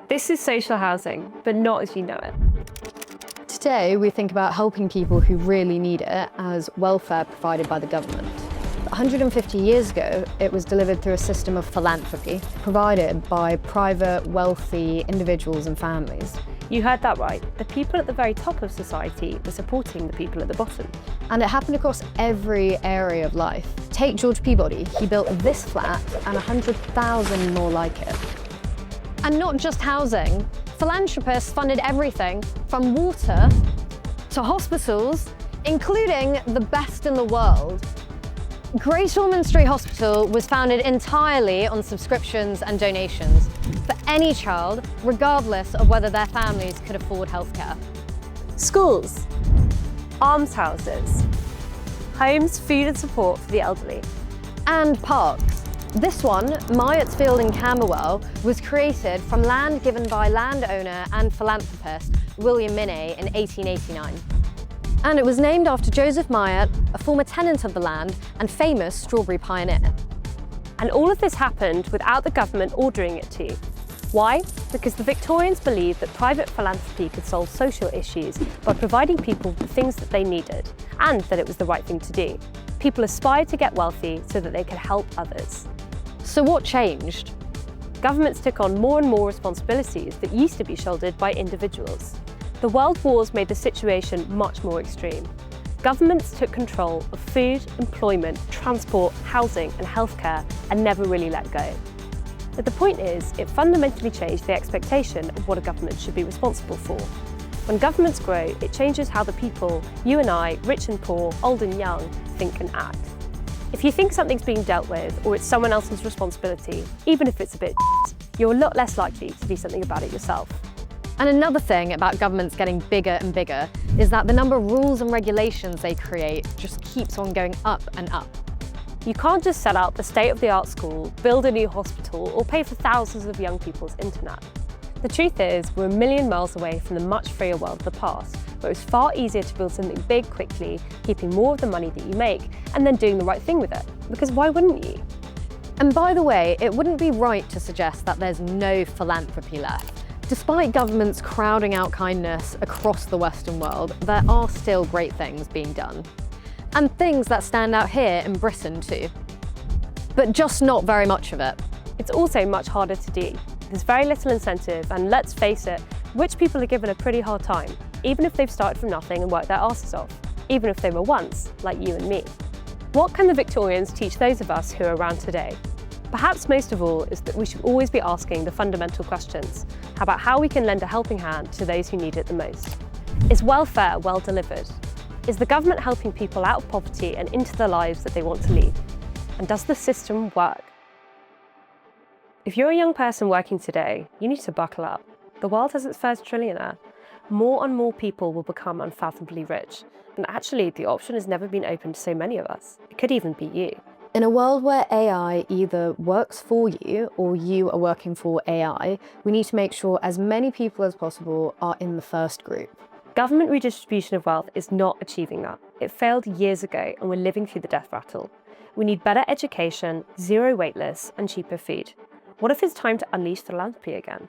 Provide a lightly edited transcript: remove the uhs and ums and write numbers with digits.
This is social housing, but not as you know it. Today, we think about helping people who really need it as welfare provided by the government. 150 years ago, it was delivered through a system of philanthropy provided by private, wealthy individuals and families. You heard that right. The people at the very top of society were supporting the people at the bottom. And it happened across every area of life. Take George Peabody. He built this flat and 100,000 more like it. And not just housing. Philanthropists funded everything from water to hospitals, including the best in the world. Great Ormond Street Hospital was founded entirely on subscriptions and donations for any child, regardless of whether their families could afford healthcare. Schools, almshouses, homes, food and support for the elderly. And parks. This one, Myatt's Field in Camberwell, was created from land given by landowner and philanthropist William Minney in 1889. And it was named after Joseph Myatt, a former tenant of the land and famous strawberry pioneer. And all of this happened without the government ordering it to. Why? Because the Victorians believed that private philanthropy could solve social issues by providing people the things that they needed, and that it was the right thing to do. People aspired to get wealthy so that they could help others. So what changed? Governments took on more and more responsibilities that used to be shouldered by individuals. The world wars made the situation much more extreme. Governments took control of food, employment, transport, housing and healthcare and never really let go. But the point is, it fundamentally changed the expectation of what a government should be responsible for. When governments grow, it changes how the people, you and I, rich and poor, old and young, think and act. If you think something's being dealt with or it's someone else's responsibility, even if it's a bit you're a lot less likely to do something about it yourself. And another thing about governments getting bigger and bigger is that the number of rules and regulations they create just keeps on going up and up. You can't just set up the state-of-the-art school, build a new hospital, or pay for thousands of young people's internet. The truth is, we're a million miles away from the much freer world of the past, where it was far easier to build something big quickly, keeping more of the money that you make, and then doing the right thing with it. Because why wouldn't you? And by the way, it wouldn't be right to suggest that there's no philanthropy left. Despite governments crowding out kindness across the Western world, there are still great things being done. And things that stand out here in Britain too. But just not very much of it. It's also much harder to do. There's very little incentive, and let's face it, rich people are given a pretty hard time, even if they've started from nothing and worked their asses off, even if they were once, like you and me. What can the Victorians teach those of us who are around today? Perhaps most of all is that we should always be asking the fundamental questions about how we can lend a helping hand to those who need it the most. Is welfare well delivered? Is the government helping people out of poverty and into the lives that they want to lead? And does the system work? If you're a young person working today, you need to buckle up. The world has its first trillionaire. More and more people will become unfathomably rich. And actually, the option has never been open to so many of us. It could even be you. In a world where AI either works for you or you are working for AI, we need to make sure as many people as possible are in the first group. Government redistribution of wealth is not achieving that. It failed years ago and we're living through the death rattle. We need better education, zero wait lists and cheaper food. What if it's time to unleash philanthropy again?